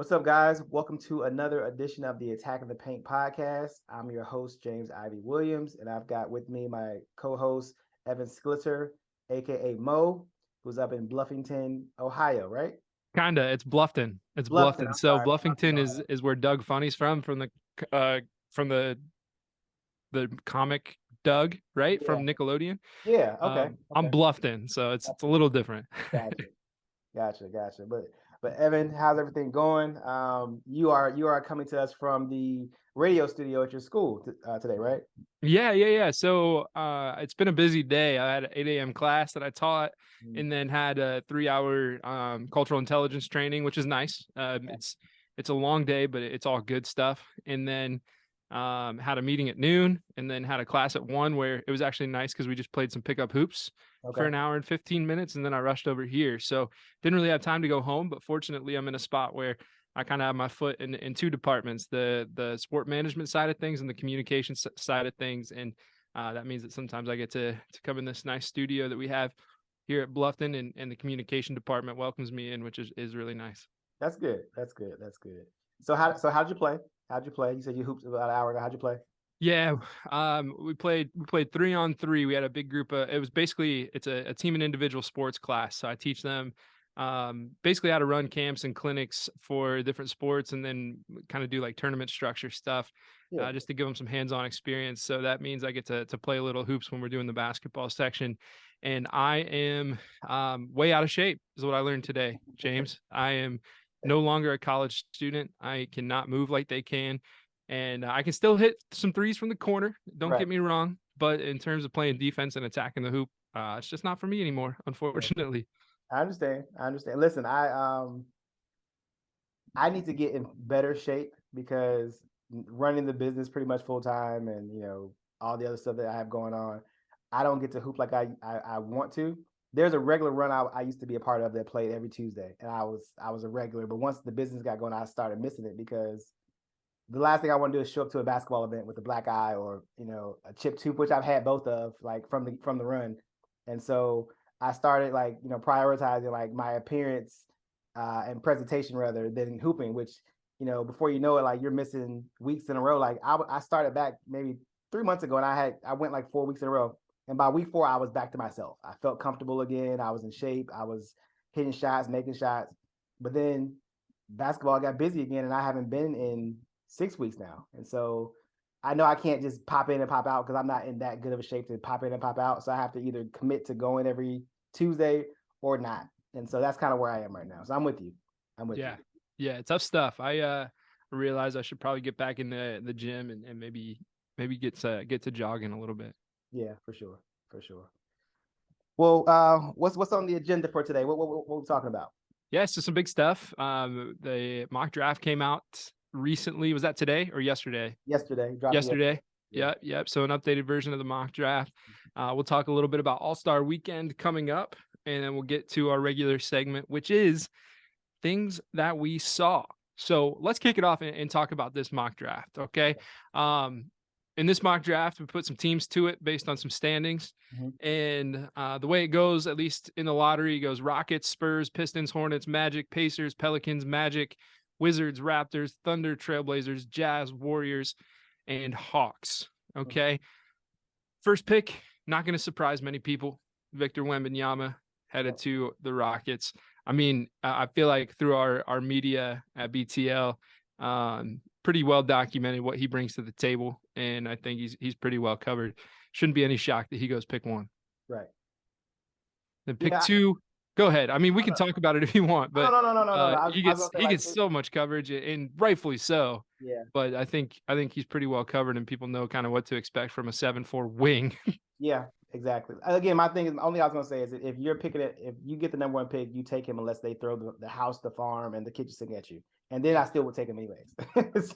What's up, guys? Welcome to another edition of the Attack of the Paint podcast. I'm your host, James Ivy Williams, and I've got with me my co-host, Evan Skilliter, aka Mo, who's up in Bluffington, Ohio, right? Kinda. It's Bluffton. It's Bluffton, Bluffton. I'm So sorry. Bluffington Bluffton, is where Doug Funny's from the comic Doug, right? Ohio. From Nickelodeon. Yeah, okay, I'm okay. Bluffton, so it's a little different. Gotcha, gotcha. But Evan, how's everything going? You are coming to us from the radio studio at your school today, right? Yeah. So it's been a busy day. I had an 8 a.m. class that I taught Mm. and then had a 3-hour cultural intelligence training, which is nice. It's a long day, but it's all good stuff. And then had a meeting at noon and then had a class at 1 where it was actually nice because we just played some pickup hoops for Okay. an hour and 15 minutes. And then I rushed over here. So didn't really have time to go home, but fortunately I'm in a spot where I kind of have my foot in two departments, the sport management side of things and the communication side of things. And that means that sometimes I get to come in this nice studio that we have here at Bluffton, and the communication department welcomes me in, which is really nice. That's good. That's good. That's good. So how'd you play? How'd you play? You said you hooped about an hour ago. How'd you play? Yeah, we played 3-on-3. We had a big group of, it was basically, it's a team and individual sports class. So I teach them basically how to run camps and clinics for different sports, and then kind of do like tournament structure stuff, Yeah. just to give them some hands-on experience. So that means I get to play a little hoops when we're doing the basketball section. And I am way out of shape is what I learned today, James. I am no longer a college student. I cannot move like they can. And I can still hit some threes from the corner. Don't Right. get me wrong. But in terms of playing defense and attacking the hoop, it's just not for me anymore, Yeah. unfortunately. I understand. I understand. Listen, I need to get in better shape because running the business pretty much full time and all the other stuff that I have going on, I don't get to hoop like I want to. There's a regular run I used to be a part of that played every Tuesday, and I was a regular. But once the business got going, I started missing it because the last thing I want to do is show up to a basketball event with a black eye or a chipped tooth, which I've had both of, like from the run. And so I started like prioritizing like my appearance and presentation rather than hooping, which before you know it, like you're missing weeks in a row. Like I started back maybe 3 months ago, and I went like 4 weeks in a row, and by week 4 I was back to myself. I felt comfortable again. I was in shape. I was hitting shots, making shots, but then basketball got busy again, and I haven't been in 6 weeks now. And so I know I can't just pop in and pop out because I'm not in that good of a shape to pop in and pop out. So I have to either commit to going every Tuesday or not. And so that's kind of where I am right now. So I'm with you. I'm with Yeah. you. Yeah, tough stuff. I realized I should probably get back in the gym and maybe get to jogging a little bit. Yeah, for sure. For sure. Well, what's on the agenda for today? What are we talking about? Yeah, so some big stuff. The mock draft came out recently. Was that today or yesterday? Yesterday, dropped yesterday. Yesterday. Yeah. Yep. So an updated version of the mock draft. We'll talk a little bit about All-Star Weekend coming up, and then we'll get to our regular segment, which is things that we saw. So let's kick it off and talk about this mock draft. Okay. In this mock draft, we put some teams to it based on some standings. Mm-hmm. And the way it goes, at least in the lottery, it goes Rockets, Spurs, Pistons, Hornets, Magic, Pacers, Pelicans, Magic, Wizards, Raptors, Thunder, Trailblazers, Jazz, Warriors, and Hawks. Okay. First pick, not going to surprise many people. Victor Wembanyama headed to the Rockets. I mean, I feel like through our media at BTL, pretty well documented what he brings to the table, and I think he's pretty well covered. Shouldn't be any shock that he goes pick 1. Right. Then pick Yeah. 2. Go ahead. I mean, we can talk about it if you want, No, but no, no, no, no, no. he I was gets gonna say like so much coverage, and rightfully so. yeah. But I think he's pretty well covered, and people know kind of what to expect from a 7'4" wing. Yeah, exactly. Again, my thing is only I was gonna say is that if you're picking it, if you get the number 1 pick, you take him unless they throw the house, the farm, and the kitchen sink at you, and then I still would take him anyways.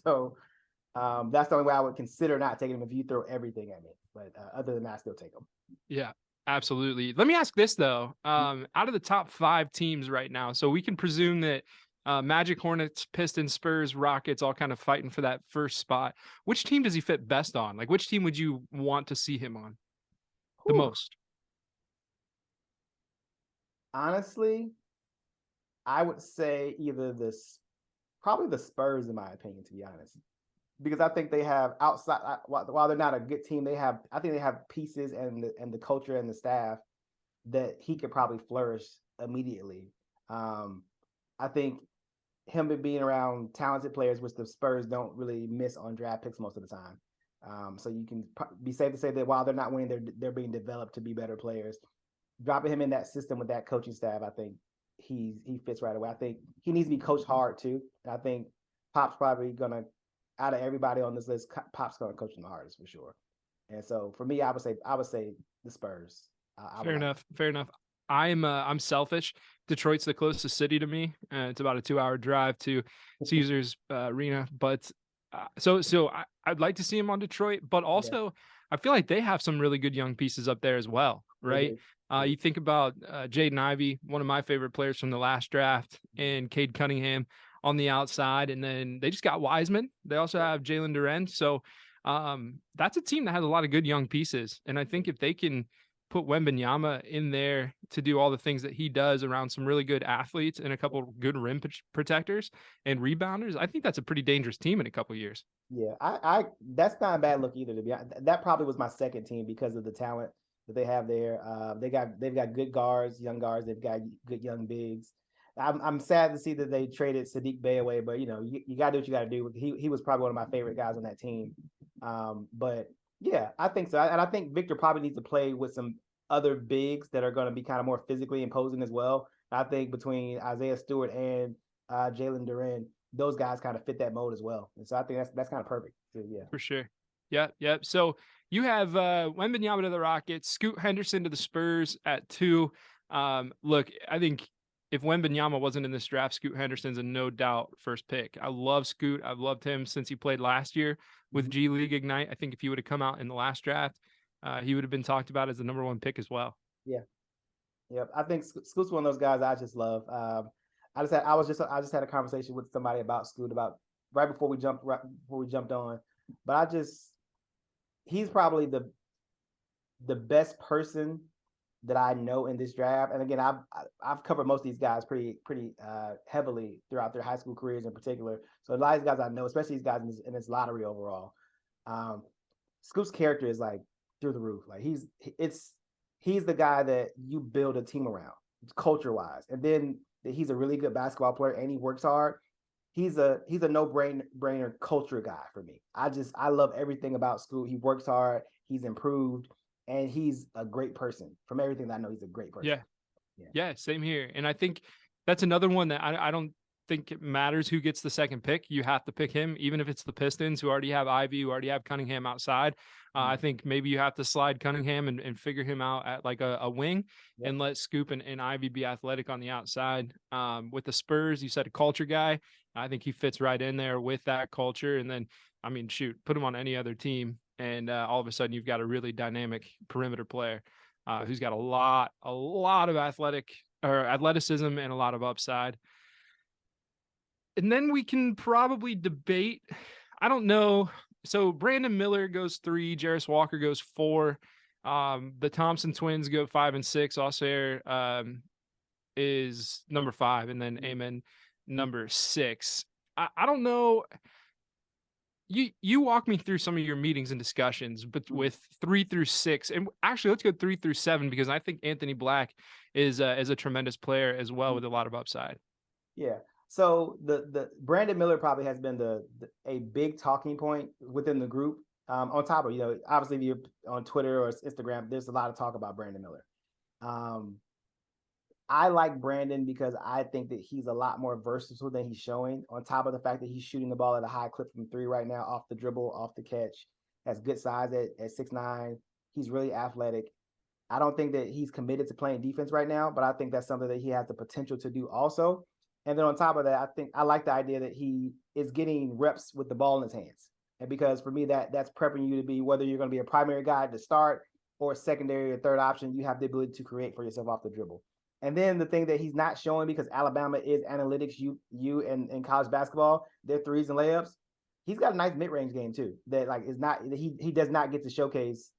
So that's the only way I would consider not taking him if you throw everything at me. But other than that, I still take him. Yeah, absolutely. Let me ask this though. Out of the top 5 teams right now, so we can presume that Magic, Hornets, Pistons, Spurs, Rockets, all kind of fighting for that first spot. Which team does he fit best on? Like, which team would you want to see him on the Whew. most? Honestly, I would say either probably the Spurs, in my opinion, to be honest, because I think they have outside. While they're not a good team, I think they have pieces and the culture and the staff that he could probably flourish immediately. I think him being around talented players, which the Spurs don't really miss on draft picks most of the time. So you can be safe to say that while they're not winning, they're being developed to be better players. Dropping him in that system with that coaching staff, I think he fits right away. I think he needs to be coached hard too. And I think Pop's probably gonna, out of everybody on this list, Pop's gonna coach him the hardest for sure. And so for me, I would say the Spurs. Fair enough. I'm selfish. Detroit's the closest city to me. It's about a 2-hour drive to Caesars Arena, but so I'd like to see him on Detroit, but also I feel like they have some really good young pieces up there as well, right? You think about Jaden Ivey, one of my favorite players from the last draft, and Cade Cunningham on the outside, and then they just got Wiseman. They also have Jalen Duren, so that's a team that has a lot of good young pieces, and I think if they can put Wembanyama in there to do all the things that he does around some really good athletes and a couple of good rim protectors and rebounders, I think that's a pretty dangerous team in a couple of years. Yeah, I that's not a bad look either. To be honest, that probably was my second team because of the talent that they have there. They've got good guards, young guards. They've got good young bigs. I'm sad to see that they traded Sadiq Bey away, but you got to do what you got to do. He was probably one of my favorite guys on that team. But yeah, I think so. And I think Victor probably needs to play with some other bigs that are going to be kind of more physically imposing as well. I think between Isaiah Stewart and Jalen Duren, those guys kind of fit that mode as well. And so I think that's kind of perfect. So, yeah. For sure. Yeah. So you have Wembanyama to the Rockets, Scoot Henderson to the Spurs at 2. Look, I think if Wembanyama wasn't in this draft, Scoot Henderson's a no doubt first pick. I love Scoot. I've loved him since he played last year with G League Ignite. I think if he would have come out in the last draft, he would have been talked about as the number 1 pick as well. Yeah. Yep. I think Scoot's one of those guys I just love. I just had a conversation with somebody about Scoot about right before we jumped on. But he's probably the best person that I know in this draft. And again, I've covered most of these guys pretty heavily throughout their high school careers in particular. So a lot of these guys I know, especially these guys in this lottery overall. Scoot's character is like through the roof. Like he's the guy that you build a team around, culture wise, and then he's a really good basketball player and he works hard. He's a no-brainer culture guy for me. I love everything about Scoot. He works hard. He's improved. And he's a great person. From everything that I know, he's a great person. Yeah, same here. And I think that's another one that I don't think it matters who gets the second pick. You have to pick him, even if it's the Pistons who already have Ivy, who already have Cunningham outside. I think maybe you have to slide Cunningham and figure him out at like a wing and let Scoop and Ivy be athletic on the outside. With the Spurs, you said a culture guy. I think he fits right in there with that culture. And then, I mean, shoot, put him on any other team. And all of a sudden you've got a really dynamic perimeter player who's got a lot of athleticism and a lot of upside. And then we can probably debate, I don't know. So Brandon Miller goes 3, Jarris Walker goes 4. The Thompson twins go 5 and 6. Ossair is number 5, and then Amen number 6. I don't know. You walk me through some of your meetings and discussions, but with 3 through 6, and actually let's go 3 through 7 because I think Anthony Black is a tremendous player as well with a lot of upside. Yeah. So the Brandon Miller probably has been a big talking point within the group. On top of obviously if you're on Twitter or Instagram, there's a lot of talk about Brandon Miller. I like Brandon because I think that he's a lot more versatile than he's showing, on top of the fact that he's shooting the ball at a high clip from 3 right now, off the dribble, off the catch, has good size at 6'9". He's really athletic. I don't think that he's committed to playing defense right now, but I think that's something that he has the potential to do also. And then on top of that, I like the idea that he is getting reps with the ball in his hands. And because for me, that's prepping you to be, whether you're going to be a primary guy to start or a secondary or third option, you have the ability to create for yourself off the dribble. And then the thing that he's not showing, because Alabama is analytics in college basketball, their threes and layups, he's got a nice mid-range game too. That he does not get to showcase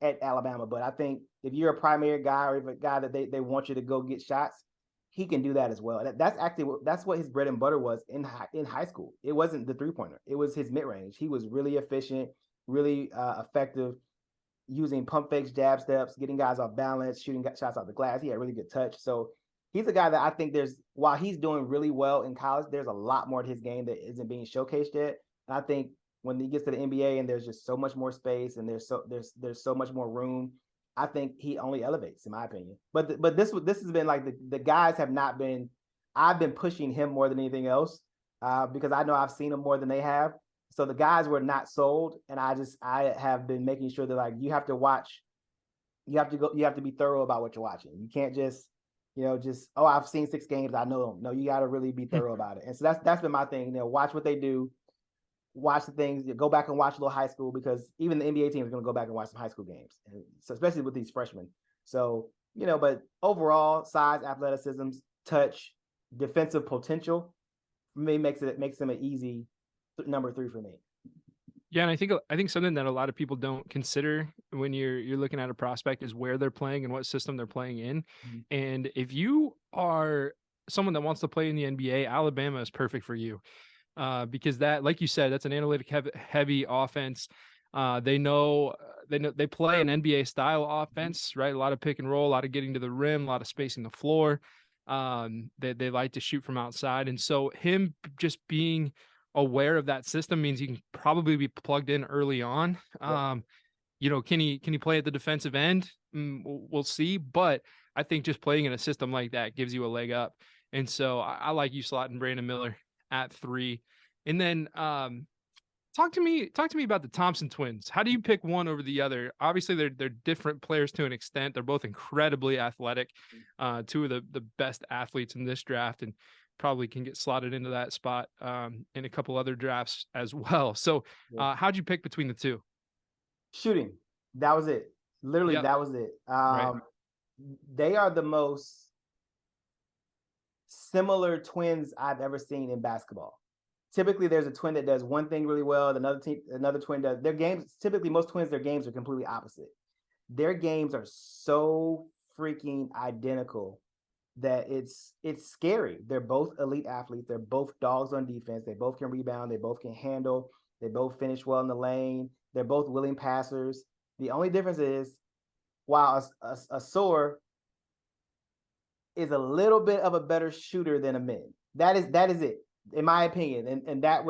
at Alabama. But I think if you're a primary guy or if a guy that they want you to go get shots, he can do that as well. That's actually that's what his bread and butter was in high school. It wasn't the 3-pointer. It was his mid range. He was really efficient, really effective, using pump fakes, jab steps, getting guys off balance, shooting shots off the glass. He had really good touch. So he's a guy that I think while he's doing really well in college, there's a lot more to his game that isn't being showcased yet. And I think when he gets to the NBA and there's just so much more space and there's so much more room, I think he only elevates, in my opinion. But this has been like the guys have not been. I've been pushing him more than anything else because I know I've seen him more than they have. So the guys were not sold, and I have been making sure that like you have to watch, you have to be thorough about what you're watching. You can't just I've seen 6 games, I know them. No, you got to really be thorough about it. And so that's been my thing. Watch what they do. Watch the things, go back and watch a little high school because even the NBA team is going to go back and watch some high school games, and so especially with these freshmen. So, but overall, size, athleticism, touch, defensive potential, for me makes him an easy number 3 for me. Yeah, and I think something that a lot of people don't consider when you're looking at a prospect is where they're playing and what system they're playing in. Mm-hmm. And if you are someone that wants to play in the NBA, Alabama is perfect for you. Because that, like you said, that's an analytic heavy offense. They play an NBA style offense, right? A lot of pick and roll, a lot of getting to the rim, a lot of spacing the floor. They like to shoot from outside. And so him just being aware of that system means he can probably be plugged in early on. Yeah. Can he play at the defensive end? We'll see. But I think just playing in a system like that gives you a leg up. And so I like you slotting Brandon Miller at 3. And then talk to me about the Thompson twins. How do you pick one over the other? Obviously they're different players to an extent. They're both incredibly athletic. 2 of the best athletes in this draft, and probably can get slotted into that spot in a couple other drafts as well. So how'd you pick between the 2? Shooting. That was it. Literally, Yep. that was it. Right. They are the most similar twins I've ever seen in basketball. Typically, there's a twin that does one thing really well, another twin does. Their games, typically, most twins, their games are completely opposite. Their games are so freaking identical that it's scary. They're both elite athletes. They're both dogs on defense. They both can rebound. They both can handle. They both finish well in the lane. They're both willing passers. The only difference is, while a Soar is a little bit of a better shooter than a Min. That is it, in my opinion. And that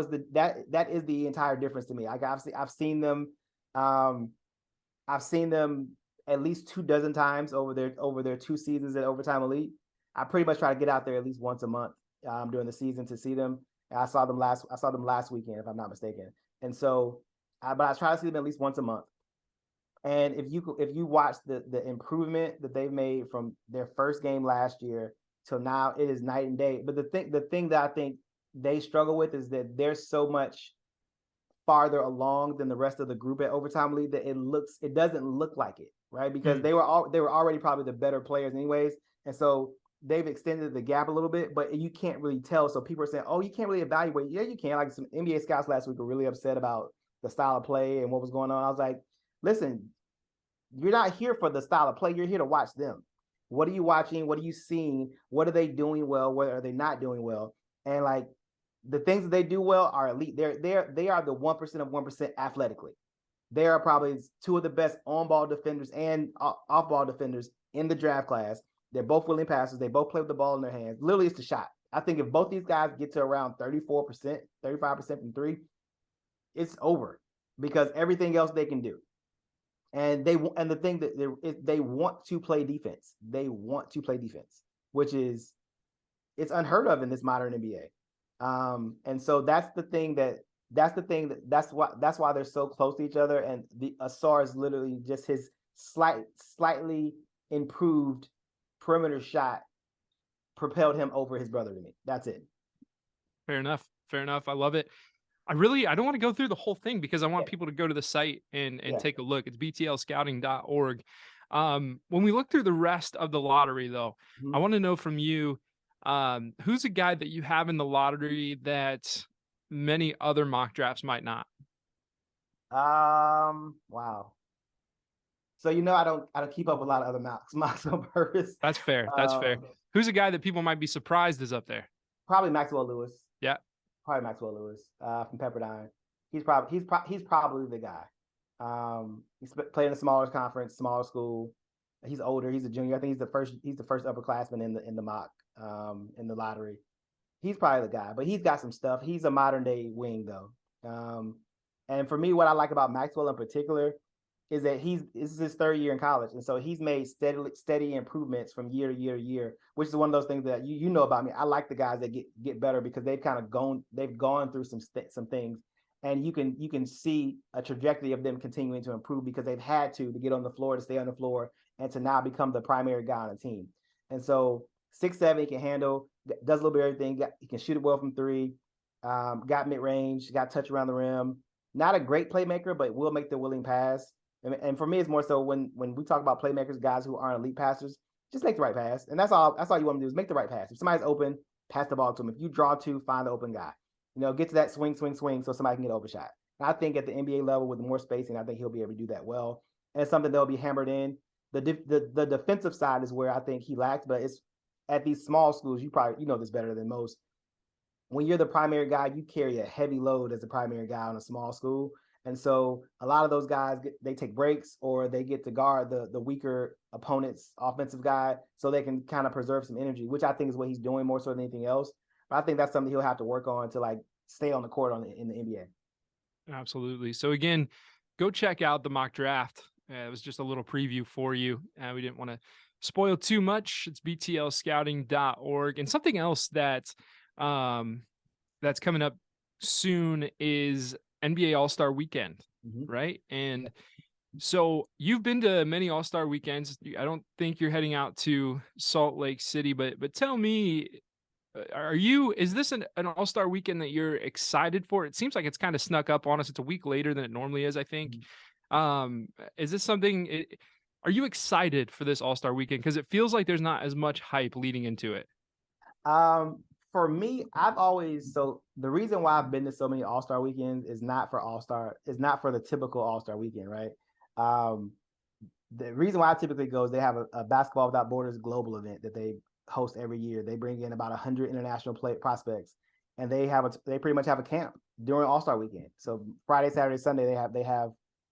is the entire difference to me. Like I've seen them at least 24 times over their 2 seasons at Overtime Elite. I pretty much try to get out there at least once a month during the season to see them. And I saw them last weekend, if I'm not mistaken. And so, but I try to see them at least once a month. And if you watch the improvement that they've made from their first game last year till now, it is night and day. But the thing that I think they struggle with is that they're so much farther along than the rest of the group at Overtime League that it doesn't look like it, right? Because they were already probably the better players anyways, and so they've extended the gap a little bit, but you can't really tell. So people are saying, "Oh, you can't really evaluate." Yeah, you can. Like some NBA scouts last week were really upset about the style of play and what was going on. I was like, listen, you're not here for the style of play. You're here to watch them. What are you watching? What are you seeing? What are they doing well? What are they not doing well? And like the things that they do well are elite. They are the 1% of 1% athletically. They are probably 2 of the best on-ball defenders and off-ball defenders in the draft class. They're both willing passers. They both play with the ball in their hands. Literally, it's the shot. I think if both these guys get to around 34%, 35% from 3, it's over because everything else they can do. And the thing that they want to play defense. They want to play defense, which is it's unheard of in this modern NBA. And so that's why they're so close to each other. And the Asar is literally just his slightly improved perimeter shot propelled him over his brother to me. That's it. Fair enough. I love it. I don't want to go through the whole thing because I want people to go to the site and take a look. It's btlscouting.org. When we look through the rest of the lottery, though, I want to know from you, who's a guy that you have in the lottery that many other mock drafts might not? Wow. So I don't keep up with a lot of other mocks on purpose. That's fair. That's fair. Who's a guy that people might be surprised is up there? Probably Maxwell Lewis. Yeah. Probably Maxwell Lewis from Pepperdine. He's probably the guy. He's played in a smaller conference, smaller school. He's older. He's a junior. I think he's the first upperclassman in the mock in the lottery. He's probably the guy, but he's got some stuff. He's a modern day wing though. And for me, what I like about Maxwell in particular is that this is his third year in college, and so he's made steady improvements from year to year to year, which is one of those things that you know about me. I like the guys that get better because they've gone through some things, and you can see a trajectory of them continuing to improve because they've had to get on the floor, to stay on the floor, and to now become the primary guy on the team. And so 6'7", he can handle, does a little bit of everything. He can shoot it well from three, got mid range, got touch around the rim. Not a great playmaker, but will make the willing pass. And for me, it's more so when we talk about playmakers, guys who aren't elite passers, just make the right pass. And that's all you want to do is make the right pass. If somebody's open, pass the ball to him. If you draw two, find the open guy. Get to that swing, so somebody can get an open shot. And I think at the NBA level with more spacing, I think he'll be able to do that well. And it's something that'll be hammered in. The defensive side is where I think he lacks, but it's at these small schools, you know this better than most. When you're the primary guy, you carry a heavy load as a primary guy on a small school. And so a lot of those guys, they take breaks or they get to guard the weaker opponent's offensive guy so they can kind of preserve some energy, which I think is what he's doing more so than anything else. But I think that's something he'll have to work on to stay on the court in the NBA. Absolutely. So again, go check out the mock draft. It was just a little preview for you. We didn't want to spoil too much. It's btlscouting.org. And something else that's coming up soon is NBA All-Star Weekend, right? And so you've been to many All-Star weekends. I don't think you're heading out to Salt Lake City, but tell me, is this an All-Star weekend that you're excited for? It seems like it's kind of snuck up on us. It's a week later than it normally is, I think. Is this something, are you excited for this All-Star weekend? Because it feels like there's not as much hype leading into it. For me, the reason why I've been to so many All-Star weekends is not for the typical All-Star weekend, right? The reason why I typically go is they have a Basketball Without Borders global event that they host every year. They bring in about 100 international prospects, and they pretty much have a camp during All-Star weekend. So Friday, Saturday, Sunday,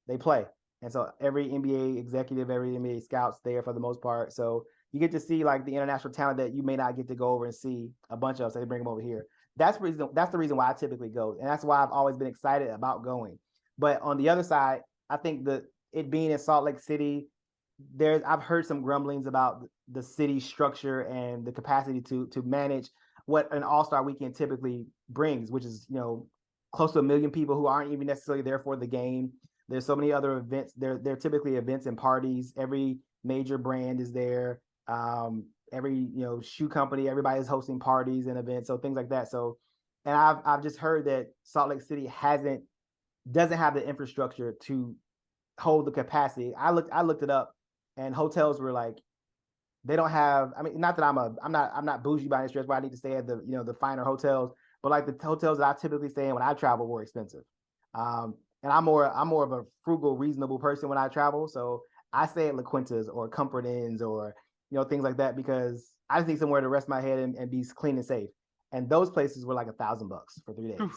they play. And so every NBA executive, every NBA scout's there for the most part. So you get to see the international talent that you may not get to go over and see a bunch of, so they bring them over here. That's the reason why I typically go. And that's why I've always been excited about going. But on the other side, I think it being in Salt Lake City, I've heard some grumblings about the city structure and the capacity to manage what an All-Star weekend typically brings, which is, close to 1 million people who aren't even necessarily there for the game. There's so many other events. There are typically events and parties. Every major brand is there. Every shoe company, everybody's hosting parties and events, so things like that. So, and I've just heard that Salt Lake City doesn't have the infrastructure to hold the capacity. I looked it up, and hotels were they don't have. I mean, not that I'm not bougie by any stretch, but I need to stay at the finer hotels. But the hotels that I typically stay in when I travel were expensive. And I'm more of a frugal, reasonable person when I travel. So I stay at La Quinta's or Comfort Inns or things like that because I just need somewhere to rest my head and be clean and safe. And those places were $1,000 for 3 days. Oof.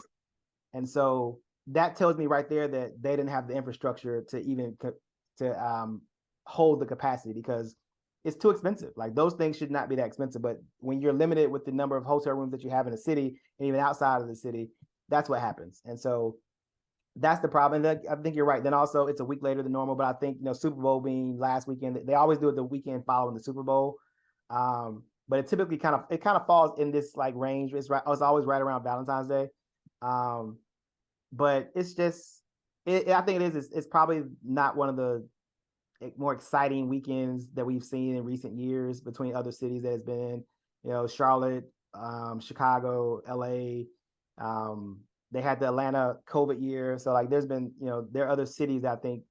And so that tells me right there that they didn't have the infrastructure to even hold the capacity because it's too expensive. Those things should not be that expensive. But when you're limited with the number of hotel rooms that you have in a city and even outside of the city, that's what happens. And so that's the problem. And I think you're right. Then also it's a week later than normal, but I think, Super Bowl being last weekend, they always do it the weekend following the Super Bowl. But it typically kind of falls in this range. It's always right around Valentine's Day. But it's just, I think it's probably not one of the more exciting weekends that we've seen in recent years between other cities that has been, Charlotte, Chicago, LA, they had the Atlanta COVID year. So there's been, there are other cities that I think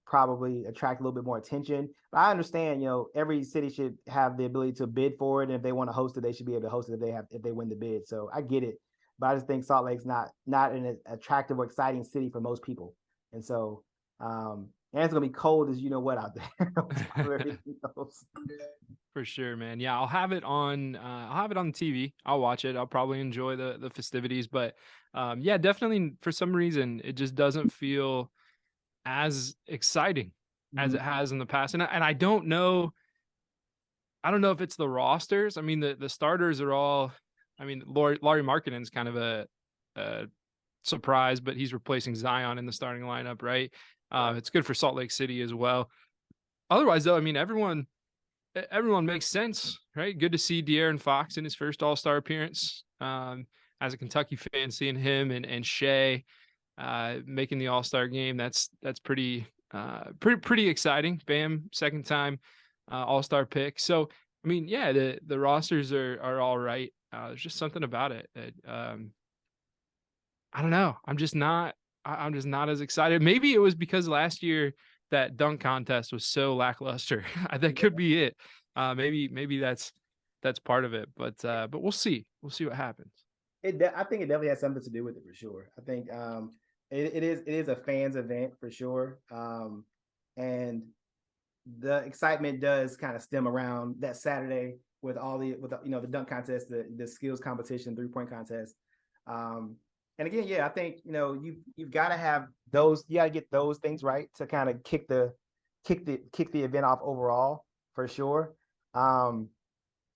probably attract a little bit more attention. But I understand, every city should have the ability to bid for it. And if they want to host it, they should be able to host it if they win the bid. So I get it. But I just think Salt Lake's not an attractive or exciting city for most people. And so And it's gonna be cold as you know what out there. For sure, man. Yeah, I'll have it on. I'll have it on the TV. I'll watch it. I'll probably enjoy the festivities. But yeah, definitely for some reason it just doesn't feel as exciting as it has in the past. And I don't know. I don't know if it's the rosters. I mean, the starters are all. I mean, Laurie Markkinen's kind of a surprise, but he's replacing Zion in the starting lineup, right? It's good for Salt Lake City as well. Otherwise, though, I mean, everyone makes sense, right? Good to see De'Aaron Fox in his first All-Star appearance. As a Kentucky fan, seeing him and Shea making the All-Star game, that's pretty exciting. Bam, second time All-Star pick. So I mean, yeah, the rosters are all right. There's just something about it that I don't know. I'm just not as excited. Maybe it was because last year that dunk contest was so lackluster. That could be it. Maybe that's part of it. But we'll see. We'll see what happens. I think it definitely has something to do with it for sure. I think it is a fans event for sure. And the excitement does kind of stem around that Saturday with all the the dunk contest, the skills competition, 3-point contest. And again, yeah, I think you've got to have those. You got to get those things right to kind of kick the event off overall for sure.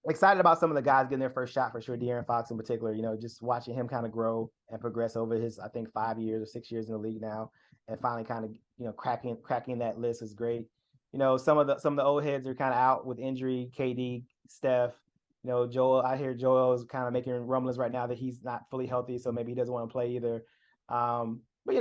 Excited about some of the guys getting their first shot for sure. De'Aaron Fox in particular, just watching him kind of grow and progress over his, I think, 5 years or 6 years in the league now, and finally kind of cracking that list is great. Some of the old heads are kind of out with injury. KD, Steph, Joel. I hear Joel is kind of making rumblings right now that he's not fully healthy, so maybe he doesn't want to play either. But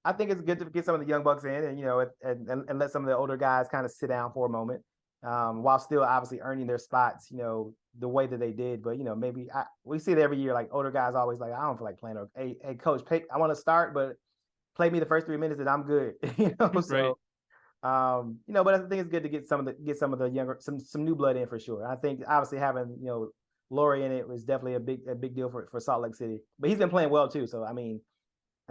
I think it's good to get some of the young bucks in, and let some of the older guys kind of sit down for a moment, while still obviously earning their spots, the way that they did. But maybe we see it every year. Like older guys always like, I don't feel like playing. Or hey coach, I want to start, but play me the first 3 minutes and I'm good. So. Right. But I think it's good to get some of the younger, some new blood in for sure. I think obviously having Laurie in it was definitely a big deal for Salt Lake City. But he's been playing well too. So I mean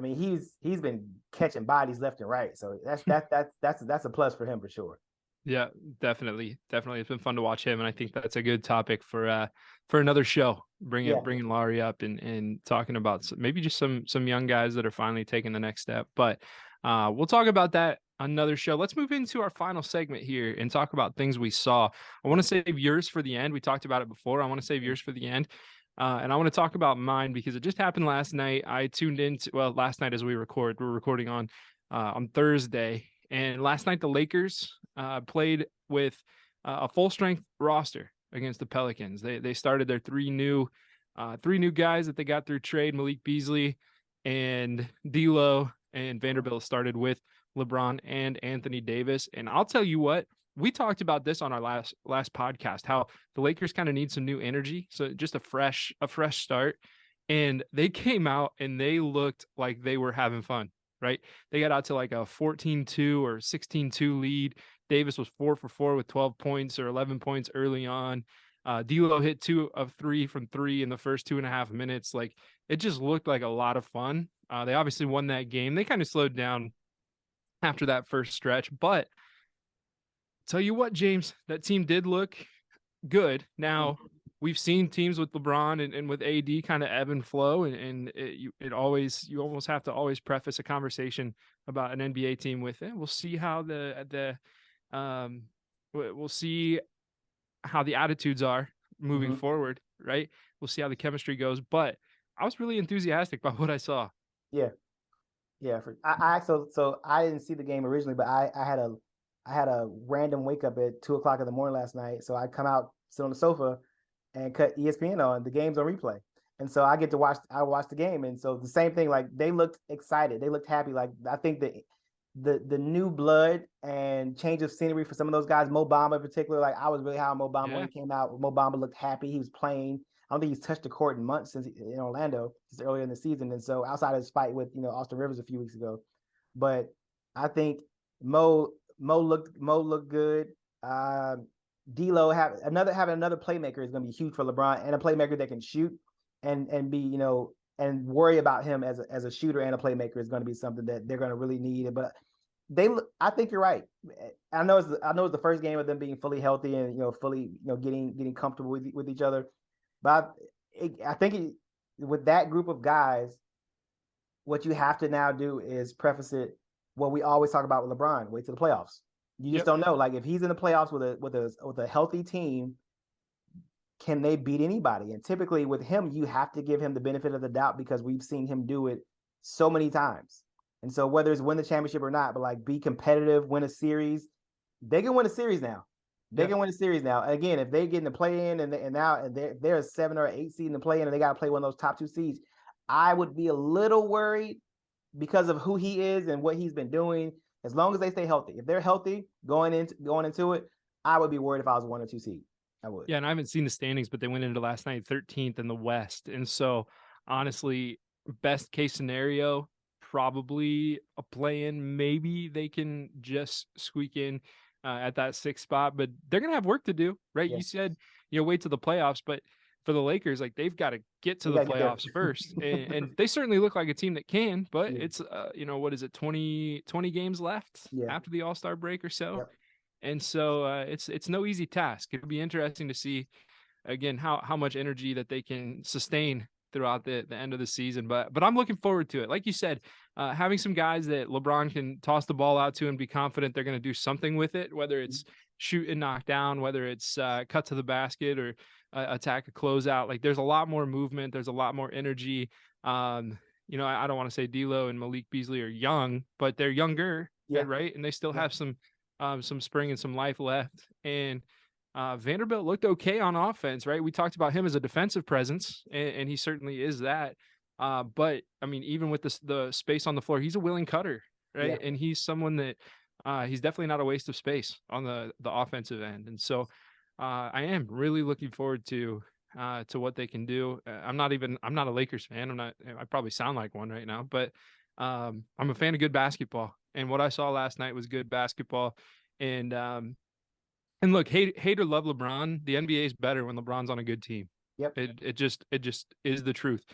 he's been catching bodies left and right. So that's a plus for him for sure. Yeah, definitely. It's been fun to watch him, and I think that's a good topic for another show. Bringing Laurie up and talking about maybe just some young guys that are finally taking the next step. But we'll talk about that another show. Let's move into our final segment here and talk about things we saw. I want to save yours for the end. We talked about it before. I want to save yours for the end. And I want to talk about mine because it just happened last night. I tuned into last night as we're recording on Thursday. And last night the Lakers played with a full strength roster against the Pelicans. They started their three new guys that they got through trade. Malik Beasley and D'Lo and Vanderbilt started with LeBron and Anthony Davis. And I'll tell you what, we talked about this on our last podcast, how the Lakers kind of need some new energy. So just a fresh start. And they came out and they looked like they were having fun, right? They got out to like a 14-2 or 16-2 lead. Davis was 4 for 4 with 12 points or 11 points early on. D'Lo hit 2 of 3 from 3 in the first 2.5 minutes. Like it just looked like a lot of fun. They obviously won that game. They kind of slowed down after that first stretch, but tell you what, James, that team did look good. Now we've seen teams with LeBron and with AD kind of ebb and flow, and you almost have to always preface a conversation about an NBA team with it. We'll see how we'll see how the attitudes are moving forward, right? We'll see how the chemistry goes, but I was really enthusiastic about what I saw. Yeah. So I didn't see the game originally, but I had a random wake up at 2:00 in the morning last night. So I come out, sit on the sofa, and cut ESPN on. The game's on replay, and so I get to watch. I watched the game, and so the same thing. Like they looked excited, they looked happy. Like I think the new blood and change of scenery for some of those guys. Mo Bamba in particular. Like I was really high on Mo Bamba when he came out. Mo Bamba looked happy. He was playing. I don't think he's touched the court in months since in Orlando, just earlier in the season. And so outside of his fight with Austin Rivers a few weeks ago, but I think Mo looked good. D'Lo having another playmaker is going to be huge for LeBron, and a playmaker that can shoot and be and worry about him as a shooter and a playmaker is going to be something that they're going to really need. But I think you're right. I know it's the first game of them being fully healthy and fully getting comfortable with each other, but I think with that group of guys, what you have to now do is preface it what we always talk about with LeBron: wait to the playoffs. You just don't know. Like if he's in the playoffs with a healthy team, can they beat anybody? And typically with him, you have to give him the benefit of the doubt because we've seen him do it so many times. And so whether it's win the championship or not, but like be competitive, win a series, they can win a series now. They can win a series now. Again, if they get in the play-in and now they're a 7 or 8 seed in the play-in and they got to play one of those top 2 seeds, I would be a little worried because of who he is and what he's been doing. As long as they stay healthy, if they're healthy going into it, I would be worried if I was 1 or 2 seed. I would. Yeah, and I haven't seen the standings, but they went into last night 13th in the West, and so honestly, best case scenario, probably a play-in. Maybe they can just squeak in at that 6th spot, but they're gonna have work to do, right? Yeah. You said wait to the playoffs, but for the Lakers, like they've got to get to the playoffs first, and they certainly look like a team that can. But it's what is it, 20 games left after the All-Star break or so. Yep. And so it's no easy task. It'll be interesting to see again how much energy that they can sustain throughout the end of the season. But I'm looking forward to it. Like you said, having some guys that LeBron can toss the ball out to and be confident they're going to do something with it, whether it's shoot and knock down, whether it's cut to the basket or attack a closeout. Like there's a lot more movement. There's a lot more energy. I don't want to say D'Lo and Malik Beasley are young, but they're younger, right? And they still have some spring and some life left. And Vanderbilt looked okay on offense, right? We talked about him as a defensive presence, and he certainly is that. But I mean, even with the space on the floor, he's a willing cutter, right? And he's someone that he's definitely not a waste of space on the offensive end. And so I am really looking forward to what they can do. I'm not a Lakers fan. I probably sound like one right now, but I'm a fan of good basketball. And what I saw last night was good basketball. And look, hate or love LeBron, the NBA is better when LeBron's on a good team. Yep. It just is the truth.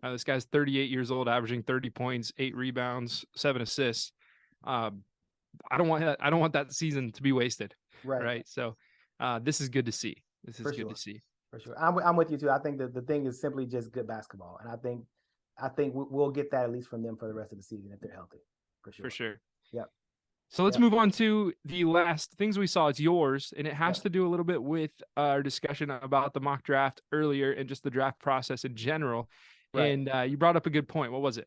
This guy's 38 years old, averaging 30 points, 8 rebounds, 7 assists. I don't want that season to be wasted. Right. So this is good to see. This is good to see. For sure. I'm with you too. I think that the thing is simply just good basketball. And I think we'll get that at least from them for the rest of the season if they're healthy. For sure. Yep. So let's move on to the last things we saw. It's yours, and it has to do a little bit with our discussion about the mock draft earlier and just the draft process in general. Right. And you brought up a good point. What was it?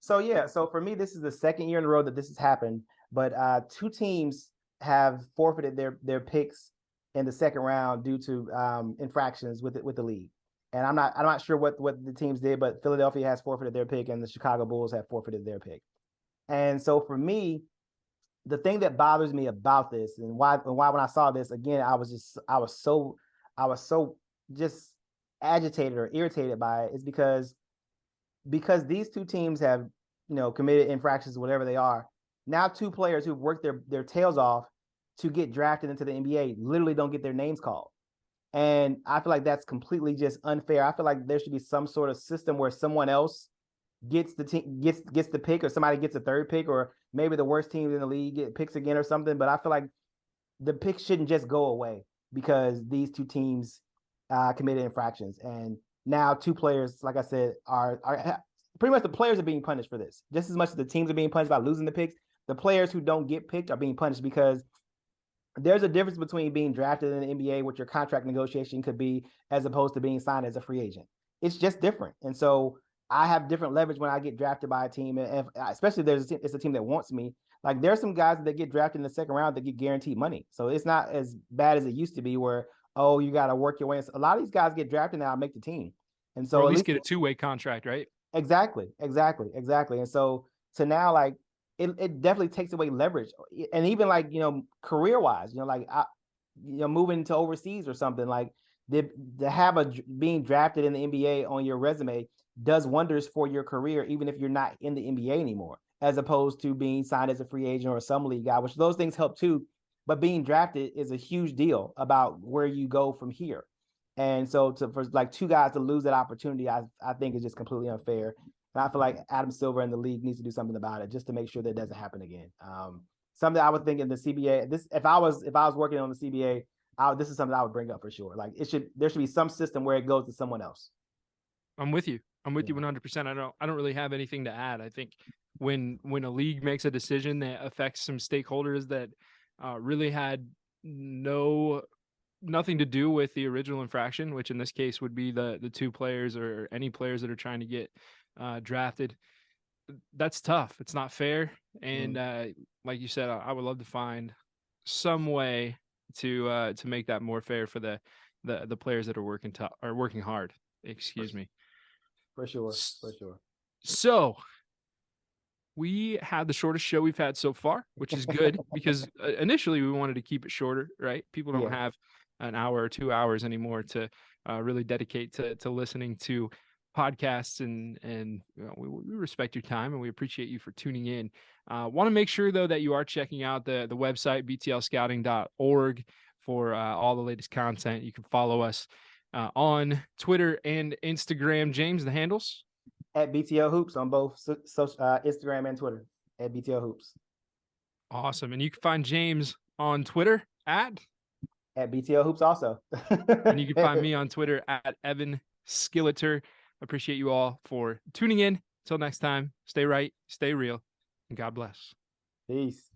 So for me, this is the second year in a row that this has happened, but 2 teams have forfeited their picks in the second round due to infractions with the league. And I'm not sure what the teams did, but Philadelphia has forfeited their pick and the Chicago Bulls have forfeited their pick. And so for me, the thing that bothers me about this and why when I saw this again, I was so just agitated or irritated by it is because these 2 teams have, committed infractions, whatever they are. Now 2 players who've worked their tails off to get drafted into the NBA literally don't get their names called. And I feel like that's completely just unfair. I feel like there should be some sort of system where someone else gets the pick, or somebody gets a 3rd pick, or maybe the worst teams in the league get picks again or something. But I feel like the picks shouldn't just go away because these 2 teams committed infractions. And now 2 players, like I said, are pretty much the players are being punished for this. Just as much as the teams are being punished by losing the picks, the players who don't get picked are being punished because there's a difference between being drafted in the NBA, what your contract negotiation could be, as opposed to being signed as a free agent. It's just different. And so I have different leverage when I get drafted by a team, and especially if it's a team that wants me. Like there's some guys that get drafted in the second round that get guaranteed money. So it's not as bad as it used to be where, you got to work your way. A lot of these guys get drafted now and make the team. And so or at least get a 2-way contract, right? Exactly. And so now, like, it definitely takes away leverage. And even like, career wise, moving to overseas or something, like to have being drafted in the NBA on your resume does wonders for your career, even if you're not in the NBA anymore, as opposed to being signed as a free agent or a summer league guy, which those things help too. But being drafted is a huge deal about where you go from here. And so for like 2 guys to lose that opportunity, I think is just completely unfair. And I feel like Adam Silver and the league needs to do something about it just to make sure that it doesn't happen again. something I would think in the CBA. This if I was working on the CBA, this is something I would bring up for sure. Like there should be some system where it goes to someone else. I'm with you. I'm with you 100%. I don't really have anything to add. I think when a league makes a decision that affects some stakeholders that really had nothing to do with the original infraction, which in this case would be the two players or any players that are trying to get drafted, that's tough. It's not fair. And like you said, I would love to find some way to make that more fair for the players that are working hard. Excuse me. For sure. So we had the shortest show we've had so far, which is good because initially we wanted to keep it shorter, right? People don't have an hour or 2 hours anymore to really dedicate to listening to podcasts, and you know, we respect your time and we appreciate you for tuning in. Want to make sure though that you are checking out the website btlscouting.org for all the latest content. You can follow us on Twitter and Instagram. James, the handles? At BTL Hoops on both Instagram and Twitter. At BTL Hoops. Awesome. And you can find James on Twitter at BTL Hoops also. And you can find me on Twitter at Evan Skilliter. Appreciate you all for tuning in. Until next time, stay right, stay real, and God bless. Peace.